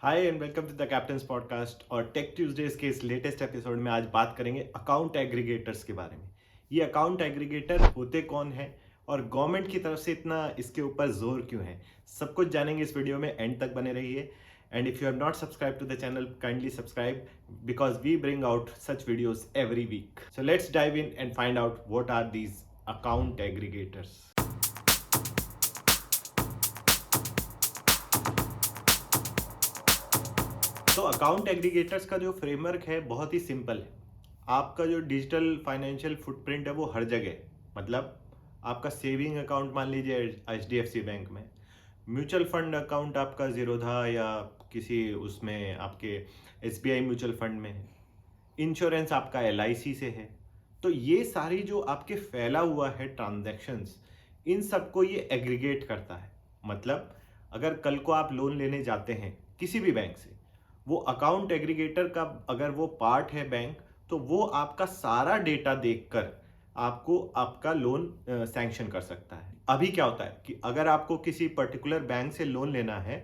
Hi and welcome to the captain's podcast. और tech Tuesdays के इस लेटेस्ट एपिसोड में आज बात करेंगे अकाउंट एग्रीगेटर्स के बारे में। ये अकाउंट एग्रीगेटर होते कौन है और गवर्नमेंट की तरफ से इतना इसके ऊपर जोर क्यों है, सब कुछ जानेंगे इस वीडियो में। एंड तक बने रहिए। And if you have not subscribe to the channel, kindly subscribe because we bring out such videos every week. So let's dive in and find out what are these account aggregators. तो account aggregators का जो framework है बहुत ही simple है। आपका जो digital financial footprint है वो हर जगह है। मतलब आपका सेविंग अकाउंट मान लीजिए HDFC बैंक में, म्यूचुअल फंड अकाउंट आपका जीरोधा या किसी उसमें आपके SBI म्यूचुअल फंड में है, इंश्योरेंस आपका LIC से है। तो ये सारी जो आपके फैला हुआ है ट्रांजैक्शंस, इन सबको ये एग्रीगेट करता है। मतलब अगर कल को आप लोन लेने जाते हैं किसी भी बैंक से, वो अकाउंट एग्रीगेटर का अगर वो पार्ट है बैंक, तो वो आपका सारा डेटा देखकर आपको आपका लोन सैंक्शन कर सकता है। अभी क्या होता है कि अगर आपको किसी पर्टिकुलर बैंक से लोन लेना है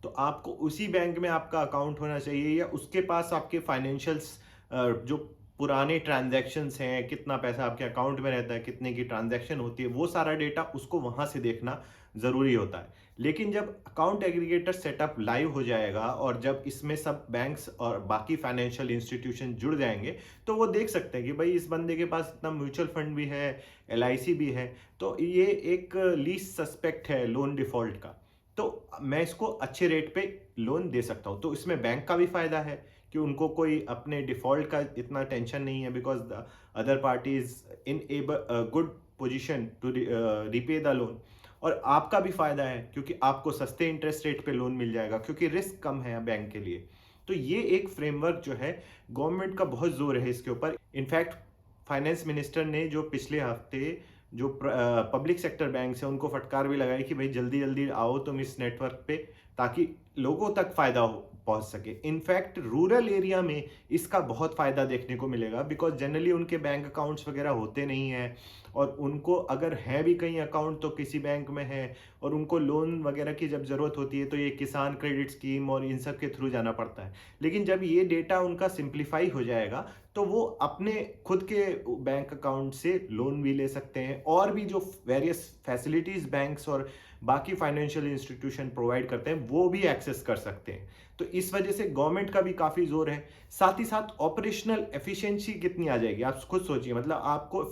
तो आपको उसी बैंक में आपका अकाउंट होना चाहिए, या उसके पास आपके फाइनेंशियल्स जो पुराने ट्रांजैक्शंस हैं, कितना पैसा आपके अकाउंट में रहता है, कितने की ट्रांजैक्शन होती है, वो सारा डेटा उसको वहां से देखना ज़रूरी होता है। लेकिन जब अकाउंट एग्रीगेटर सेटअप लाइव हो जाएगा और जब इसमें सब बैंक्स और बाकी फाइनेंशियल इंस्टीट्यूशन जुड़ जाएंगे, तो वो देख सकते हैं कि भाई इस बंदे के पास इतना म्यूचुअल फंड भी है, LIC भी है, तो ये एक लीस्ट सस्पेक्ट है लोन डिफॉल्ट का, तो मैं इसको अच्छे रेट पे लोन दे सकता हूँ। तो इसमें बैंक का भी फायदा है कि उनको कोई अपने डिफॉल्ट का इतना टेंशन नहीं है, because the other party is in good position to repay the loan. और आपका भी फायदा है क्योंकि आपको सस्ते इंटरेस्ट रेट पे लोन मिल जाएगा, क्योंकि रिस्क कम है बैंक के लिए। तो ये एक फ्रेमवर्क जो है, गवर्नमेंट का बहुत जोर है इसके ऊपर। इनफैक्ट फाइनेंस मिनिस्टर ने जो पिछले हफ्ते जो पब्लिक सेक्टर बैंक है उनको फटकार भी लगाई कि भाई जल्दी जल्दी आओ तुम इस नेटवर्क पे, ताकि लोगों तक फायदा पहुंच सके। इनफैक्ट रूरल एरिया में इसका बहुत फायदा देखने को मिलेगा, बिकॉज जनरली उनके बैंक अकाउंट्स वगैरह होते नहीं हैं, और उनको अगर है भी कहीं अकाउंट तो किसी बैंक में है, और उनको लोन वगैरह की जब जरूरत होती है तो ये किसान क्रेडिट स्कीम और इन सब के थ्रू जाना पड़ता है। लेकिन जब ये डेटा उनका सिंप्लीफाई हो जाएगा तो वो अपने खुद के बैंक अकाउंट से लोन भी ले सकते हैं, और भी जो वेरियस फैसिलिटीज बैंक्स और बाकी फाइनेंशियल इंस्टीट्यूशन प्रोवाइड करते हैं वो भी एक्सेस कर सकते हैं। तो इस वजह से गवर्नमेंट का भी काफी जोर है। साथ ही साथ ऑपरेशनल एफिशिएंसी कितनी आ जाएगी आप खुद सोचिए। मतलब आपको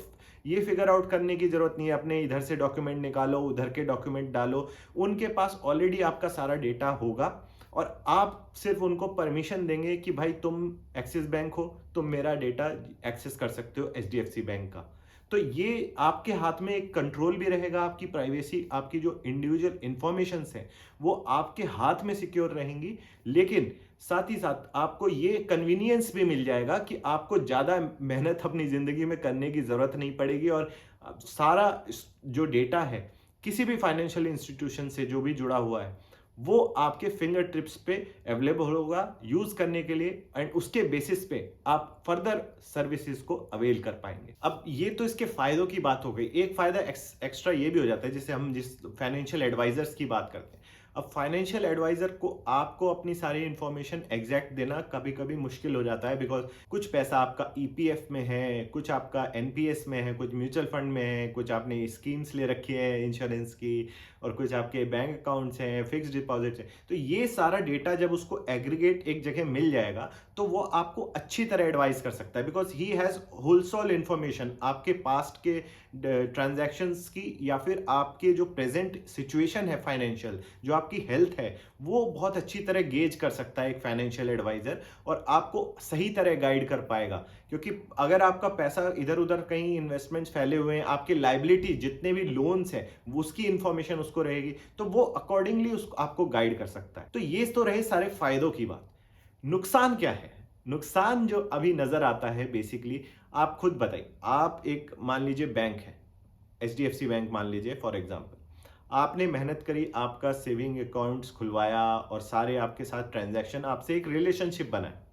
ये फिगर आउट करने की जरूरत नहीं है अपने इधर से डॉक्यूमेंट निकालो उधर के डॉक्यूमेंट डालो, उनके पास ऑलरेडी आपका सारा डेटा होगा, और आप सिर्फ उनको परमिशन देंगे कि भाई तुम एक्सिस बैंक हो, तुम मेरा डेटा एक्सेस कर सकते हो HDFC बैंक का। तो ये आपके हाथ में एक कंट्रोल भी रहेगा, आपकी प्राइवेसी, आपकी जो इंडिविजुअल इंफॉर्मेशंस हैं वो आपके हाथ में सिक्योर रहेंगी। लेकिन साथ ही साथ आपको ये कन्वीनियंस भी मिल जाएगा कि आपको ज़्यादा मेहनत अपनी ज़िंदगी में करने की ज़रूरत नहीं पड़ेगी, और सारा जो डेटा है किसी भी फाइनेंशियल इंस्टीट्यूशन से जो भी जुड़ा हुआ है वो आपके फिंगर टिप्स पे अवेलेबल होगा यूज करने के लिए, एंड उसके बेसिस पे आप फर्दर सर्विसेज को अवेल कर पाएंगे। अब ये तो इसके फायदों की बात हो गई। एक फायदा एक्स्ट्रा ये भी हो जाता है, जैसे हम जिस फाइनेंशियल एडवाइजर्स की बात करते हैं। अब फाइनेंशियल एडवाइजर को आपको अपनी सारी इंफॉर्मेशन एग्जैक्ट देना कभी कभी मुश्किल हो जाता है, बिकॉज कुछ पैसा आपका EPF में है, कुछ आपका NPS में है, कुछ म्यूचुअल फंड में है, कुछ आपने स्कीम्स ले रखी है इंश्योरेंस की, और कुछ आपके बैंक अकाउंट्स हैं, फिक्स डिपॉजिट्स हैं। तो ये सारा डेटा जब उसको एग्रीगेट एक जगह मिल जाएगा तो वो आपको अच्छी तरह एडवाइस कर सकता है, because he has wholesale information आपके पास्ट के ट्रांजैक्शंस की, या फिर आपके जो प्रेजेंट सिचुएशन है फाइनेंशियल, जो आपकी हेल्थ है, वो बहुत अच्छी तरह गेज कर सकता है एक फाइनेंशियल एडवाइजर, और आपको सही तरह गाइड कर पाएगा। क्योंकि अगर आपका पैसा इधर उधर कहीं इन्वेस्टमेंट्स फैले हुए हैं, आपके लाइबिलिटी जितने भी लोन्स हैं उसकी इंफॉर्मेशन उसको रहेगी, तो वो अकॉर्डिंगली उसको आपको गाइड कर सकता है। तो ये तो रहे सारे फायदों की बात। नुकसान क्या है? नुकसान जो अभी नजर आता है बेसिकली, आप खुद बताइए। आप एक मान लीजिए बैंक है, HDFC बैंक मान लीजिए फॉर एग्जांपल, आपने मेहनत करी, आपका सेविंग अकाउंट्स खुलवाया और सारे आपके साथ ट्रांजैक्शन, आपसे एक रिलेशनशिप बना है।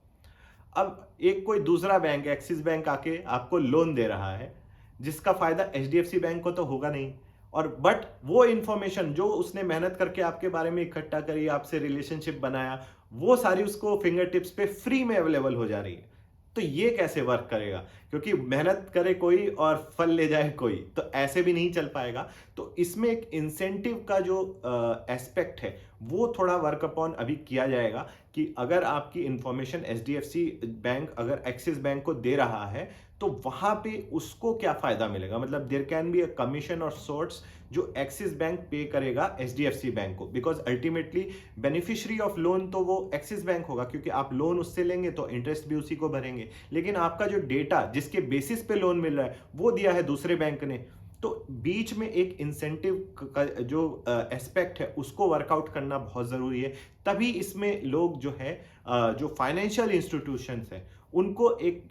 अब एक कोई दूसरा बैंक, एक्सिस बैंक, आके आपको लोन दे रहा है, जिसका फायदा HDFC बैंक को तो होगा नहीं, और बट वो इंफॉर्मेशन जो उसने मेहनत करके आपके बारे में इकट्ठा करी, आपसे रिलेशनशिप बनाया, वो सारी उसको फिंगर टिप्स पे फ्री में अवेलेबल हो जा रही है। तो ये कैसे वर्क करेगा? क्योंकि मेहनत करे कोई और फल ले जाए कोई, तो ऐसे भी नहीं चल पाएगा। तो इसमें एक इंसेंटिव का जो एस्पेक्ट है वो थोड़ा वर्क अपॉन अभी किया जाएगा कि अगर आपकी इंफॉर्मेशन एचडीएफसी बैंक अगर एक्सिस बैंक को दे रहा है तो वहां पे उसको क्या फायदा मिलेगा। मतलब there can be a commission और सोर्ट्स जो एक्सिस बैंक पे करेगा एचडीएफसी बैंक को, because ultimately beneficiary of loan तो वो एक्सिस बैंक होगा, क्योंकि आप लोन उससे लेंगे तो इंटरेस्ट भी उसी को भरेंगे। लेकिन आपका जो डेटा जिसके बेसिस पे लोन मिल रहा है वो दिया है दूसरे बैंक ने। तो बीच में एक इंसेंटिव का जो एस्पेक्ट है उसको वर्कआउट करना बहुत जरूरी है। तभी इसमें लोग जो है जो फाइनेंशियल इंस्टीट्यूशंस है उनको एक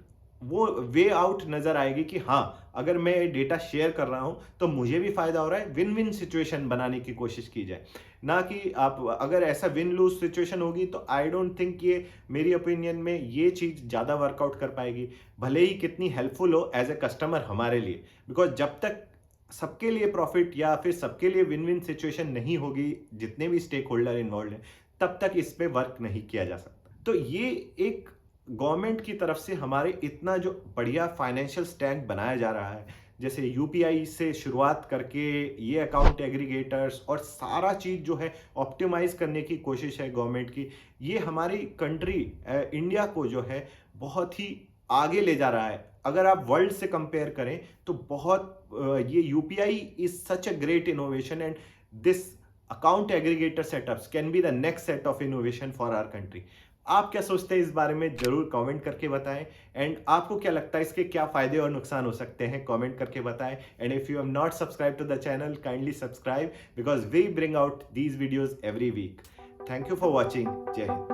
वो वे आउट नजर आएगी कि हाँ, अगर मैं डेटा शेयर कर रहा हूं तो मुझे भी फायदा हो रहा है। विन विन सिचुएशन बनाने की कोशिश की जाए, ना कि आप अगर ऐसा विन लूज सिचुएशन होगी तो आई डोंट थिंक ये, मेरी ओपिनियन में ये चीज ज्यादा वर्कआउट कर पाएगी, भले ही कितनी हेल्पफुल हो एज ए कस्टमर हमारे लिए। बिकॉज जब तक सबके लिए प्रॉफिट या फिर सबके लिए विन विन सिचुएशन नहीं होगी, जितने भी स्टेक होल्डर इन्वॉल्व हैं, तब तक इस पे वर्क नहीं किया जा सकता। तो ये एक गवर्नमेंट की तरफ से हमारे इतना जो बढ़िया फाइनेंशियल स्टैक बनाया जा रहा है, जैसे यूपीआई से शुरुआत करके ये अकाउंट एग्रीगेटर्स और सारा चीज जो है ऑप्टिमाइज करने की कोशिश है गवर्नमेंट की, ये हमारी कंट्री इंडिया को जो है बहुत ही आगे ले जा रहा है। अगर आप वर्ल्ड से कंपेयर करें तो बहुत ये UPI is such a great innovation and this account aggregator setups can be the next set of innovation for our country. आप क्या सोचते हैं इस बारे में जरूर कमेंट करके बताएं। एंड आपको क्या लगता है इसके क्या फायदे और नुकसान हो सकते हैं, कमेंट करके बताएं। And if you have not subscribe to the channel, kindly subscribe because we bring out these videos every week. Thank you for watching. जय हिंद।